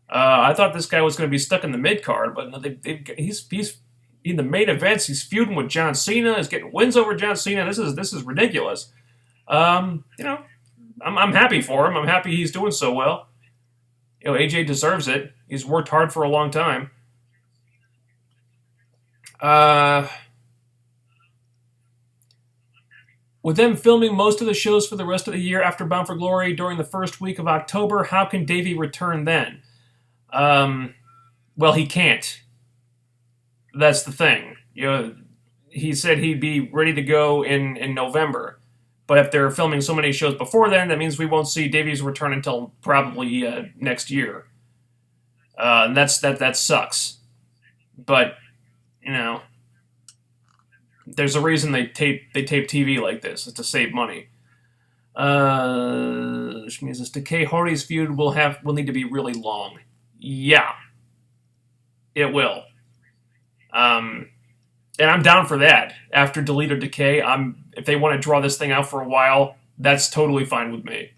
I thought this guy was going to be stuck in the mid-card, but no, he's in the main events. He's feuding with John Cena. He's getting wins over John Cena. This is ridiculous. I'm happy for him. I'm happy he's doing so well. AJ deserves it. He's worked hard for a long time. With them filming most of the shows for the rest of the year after Bound for Glory during the first week of October, how can Davey return then? Well, he can't. That's the thing. He said he'd be ready to go in November. But if they're filming so many shows before then, that means we won't see Davey's return until probably next year. And that sucks. But, there's a reason they tape TV like this. It's to save money. Which means this Decay Hardy's feud will need to be really long. Yeah. It will. And I'm down for that. After Delete or Decay, if they want to draw this thing out for a while, that's totally fine with me.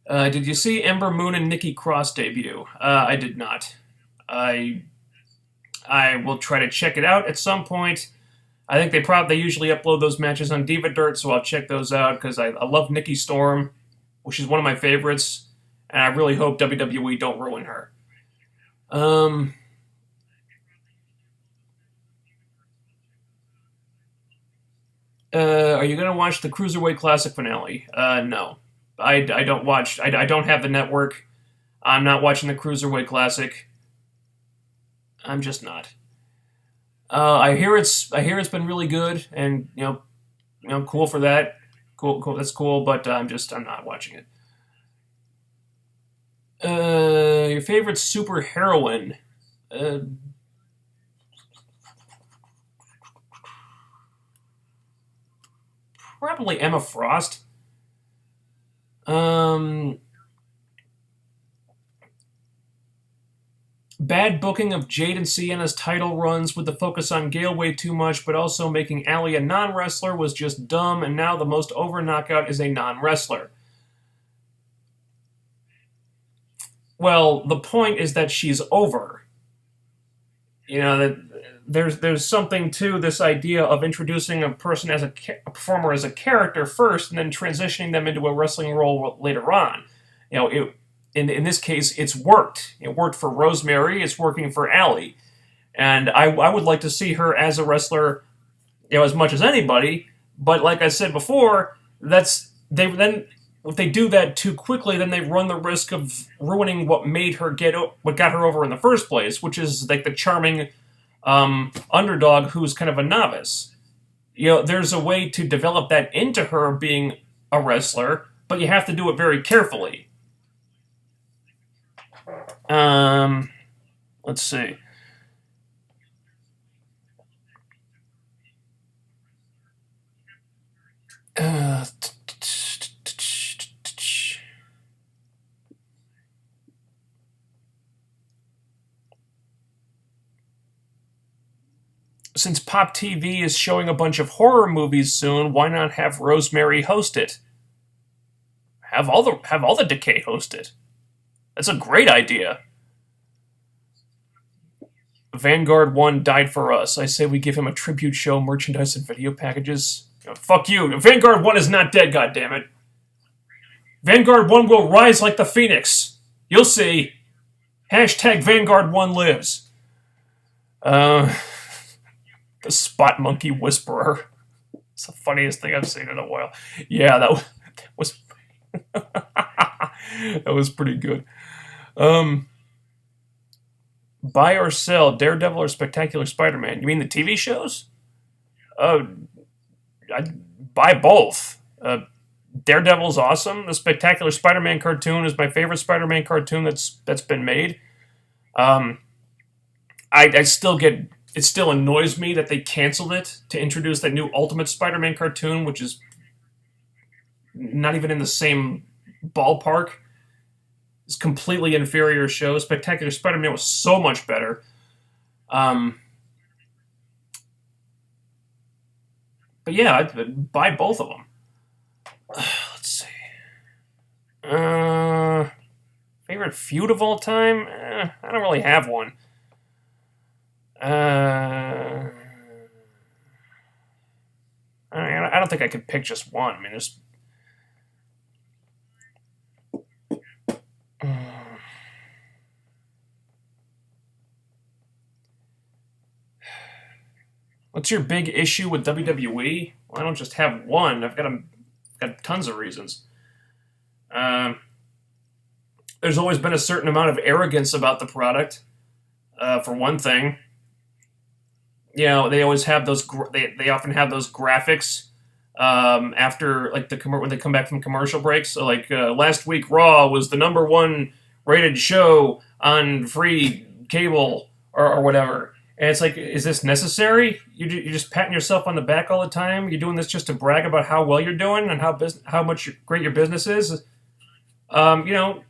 Did you see Ember Moon and Nikki Cross debut? I did not. I will try to check it out at some point. I think they usually upload those matches on Diva Dirt, so I'll check those out, because I love Nikki Storm, which is one of my favorites, and I really hope WWE don't ruin her. Are you going to watch the Cruiserweight Classic finale? No. I don't watch. I don't have the network. I'm not watching the Cruiserweight Classic. I'm just not. I hear it's been really good, and cool for that. Cool, cool. That's cool, but I'm not watching it. Your favorite super heroine? Uh, Probably Emma Frost. Um, Bad booking of Jade and Sienna's title runs with the focus on Gale way too much, but also making Allie a non-wrestler was just dumb, and now the most over knockout is a non-wrestler. Well, the point is that she's over. That there's something to this idea of introducing a person as a performer as a character first, and then transitioning them into a wrestling role later on. In this case, it's worked. It worked for Rosemary. It's working for Allie, and I would like to see her as a wrestler, as much as anybody. But like I said before, if they do that too quickly, then they run the risk of ruining what got her over in the first place, which is like the charming underdog who's kind of a novice. There's a way to develop that into her being a wrestler, but you have to do it very carefully. Let's see. Since Pop TV is showing a bunch of horror movies soon, why not have Rosemary host it? Have all the Decay host it. That's a great idea. Vanguard 1 died for us. I say we give him a tribute show, merchandise, and video packages. Fuck you. Vanguard 1 is not dead, goddammit. Vanguard 1 will rise like the Phoenix. You'll see. Hashtag Vanguard 1 lives. The Spot Monkey Whisperer. It's the funniest thing I've seen in a while. Yeah, that was that was pretty good. Buy or sell Daredevil or Spectacular Spider-Man? You mean the TV shows? I'd buy both. Daredevil's awesome. The Spectacular Spider-Man cartoon is my favorite Spider-Man cartoon that's been made. I still get... It still annoys me that they canceled it to introduce that new Ultimate Spider-Man cartoon, which is not even in the same ballpark. It's a completely inferior show. Spectacular Spider-Man was so much better. But yeah, I'd buy both of them. Let's see. Favorite feud of all time? I don't really have one. I don't think I could pick just one. I mean, there's... What's your big issue with WWE? Well, I don't just have one. I've got tons of reasons. There's always been a certain amount of arrogance about the product. For one thing, they always have those. They often have those graphics after like when they come back from commercial breaks. So like last week, Raw was the #1 rated show on free cable or whatever. And it's like, is this necessary? You're just patting yourself on the back all the time. You're doing this just to brag about how well you're doing and how much great your business is. TNA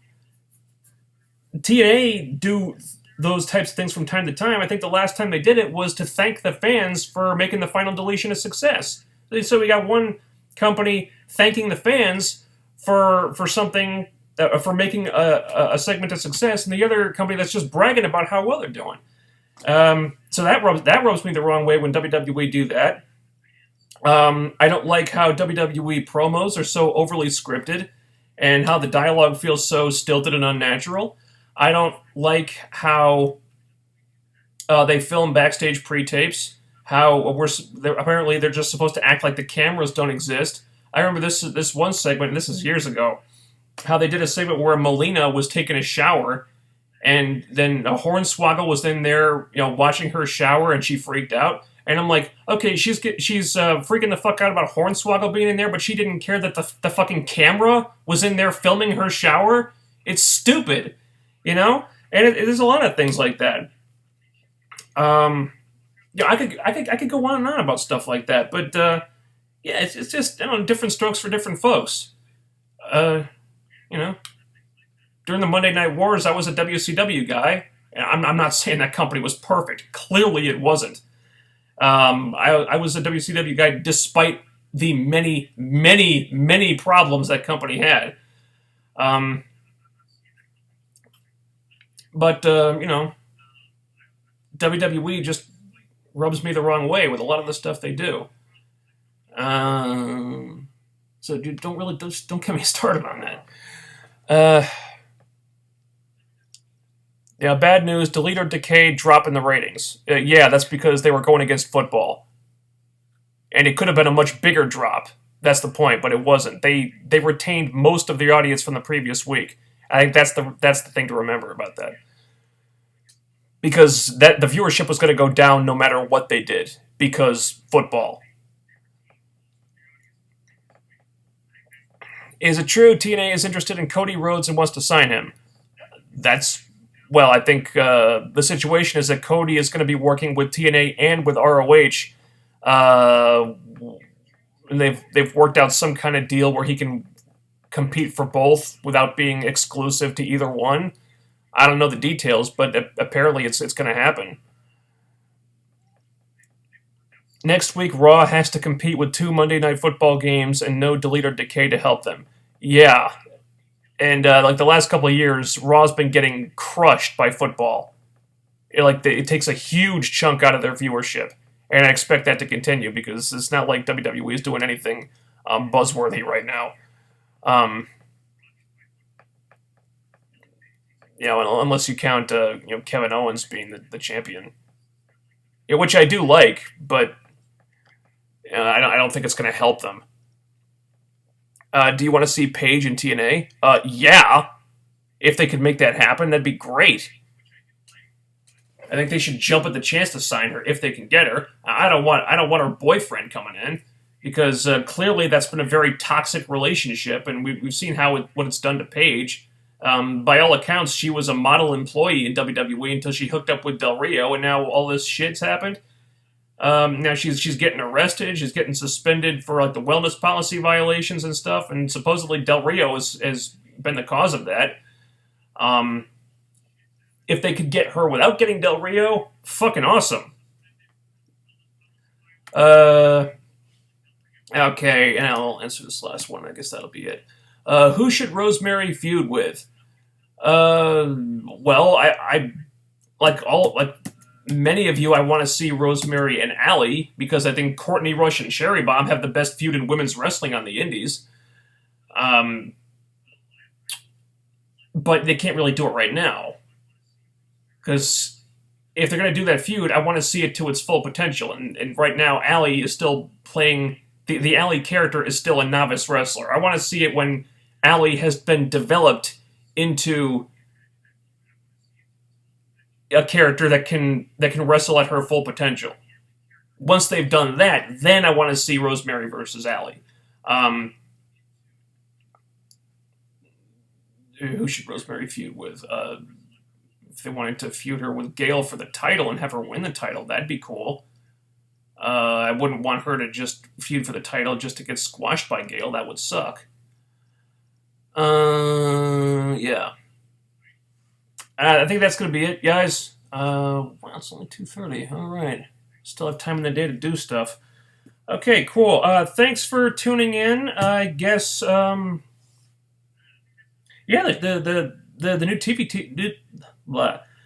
do those types of things from time to time. I think the last time they did it was to thank the fans for making the final deletion a success. So we got one company thanking the fans for something, for making a segment a success, and the other company that's just bragging about how well they're doing. So that rubs me the wrong way when WWE do that. I don't like how WWE promos are so overly scripted and how the dialogue feels so stilted and unnatural. I don't like how they film backstage pre-tapes. Apparently they're just supposed to act like the cameras don't exist. I remember this one segment, and this is years ago, how they did a segment where Melina was taking a shower, And then Hornswoggle was in there, watching her shower, and she freaked out. And I'm like, okay, she's freaking the fuck out about Hornswoggle being in there, but she didn't care that the fucking camera was in there filming her shower. It's stupid, you know. And there's a lot of things like that. I could go on and on about stuff like that, but yeah, it's just different strokes for different folks. Uh, you know, during the Monday Night Wars, I was a WCW guy. And I'm not saying that company was perfect. Clearly, it wasn't. I was a WCW guy despite the many, many, many problems that company had. Um, but WWE just rubs me the wrong way with a lot of the stuff they do. So dude, don't get me started on that. Uh, yeah, bad news. Delete or Decay drop in the ratings. Yeah, that's because they were going against football, and it could have been a much bigger drop. That's the point, but it wasn't. They retained most of the audience from the previous week. I think that's the thing to remember about that, because that the viewership was going to go down no matter what they did because football. Is it true TNA is interested in Cody Rhodes and wants to sign him? That's well, I think the situation is that Cody is going to be working with TNA and with ROH. Uh, and they've worked out some kind of deal where he can compete for both without being exclusive to either one. I don't know the details, but apparently it's going to happen. Next week, Raw has to compete with 2 Monday Night Football games and no Delete or Decay to help them. Yeah, and like the last couple of years, Raw's been getting crushed by football. It takes a huge chunk out of their viewership, and I expect that to continue because it's not like WWE is doing anything buzzworthy right now. Um, unless you count Kevin Owens being the champion, yeah, which I do like, but I don't think it's going to help them. Do you want to see Paige in TNA? Yeah. If they could make that happen, that'd be great. I think they should jump at the chance to sign her if they can get her. I don't want her boyfriend coming in because clearly that's been a very toxic relationship, and we've seen what it's done to Paige. By all accounts, she was a model employee in WWE until she hooked up with Del Rio, and now all this shit's happened. Now she's getting arrested. She's getting suspended for like the wellness policy violations and stuff. And supposedly Del Rio has been the cause of that. If they could get her without getting Del Rio, fucking awesome. Okay, and I'll answer this last one. I guess that'll be it. Who should Rosemary feud with? Well, I like many of you, I want to see Rosemary and Allie because I think Courtney Rush and Cherry Bomb have the best feud in women's wrestling on the indies. But they can't really do it right now. Because if they're going to do that feud, I want to see it to its full potential. And right now, Allie is still playing... The Allie character is still a novice wrestler. I want to see it when Allie has been developed into a character that can wrestle at her full potential. Once they've done that, then I want to see Rosemary versus Allie. Who should Rosemary feud with? If they wanted to feud her with Gail for the title and have her win the title, that'd be cool. I wouldn't want her to just feud for the title just to get squashed by Gail. That would suck. Yeah. I think that's going to be it, guys. Wow, it's only 2:30. All right. Still have time in the day to do stuff. Okay, cool. Thanks for tuning in. I guess, yeah, the new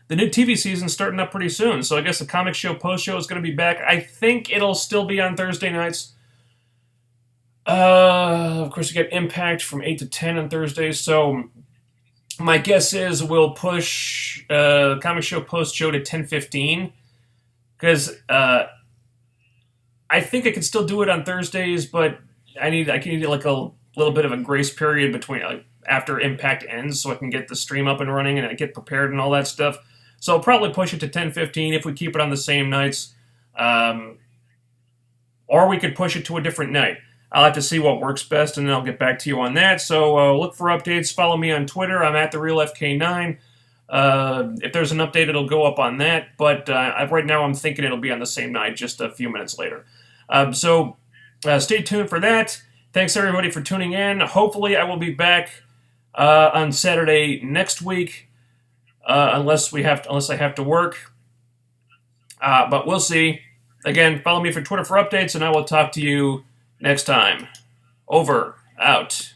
the new TV season's starting up pretty soon, so I guess the Comic Show post-show is going to be back. I think it'll still be on Thursday nights. Of course, you get Impact from 8 to 10 on Thursdays, so my guess is we'll push Comic Show post-show to 10:15, because I think I can still do it on Thursdays, but I need like a little bit of a grace period between. after Impact ends, so I can get the stream up and running and I get prepared and all that stuff. So I'll probably push it to 10:15 if we keep it on the same nights. Or we could push it to a different night. I'll have to see what works best, and then I'll get back to you on that. So look for updates. Follow me on Twitter. I'm at TheRealFK9. If there's an update, it'll go up on that. But right now, I'm thinking it'll be on the same night, just a few minutes later. So stay tuned for that. Thanks, everybody, for tuning in. Hopefully, I will be back on Saturday next week, unless I have to work. But we'll see. Again, follow me for Twitter for updates, and I will talk to you next time. Over. Out.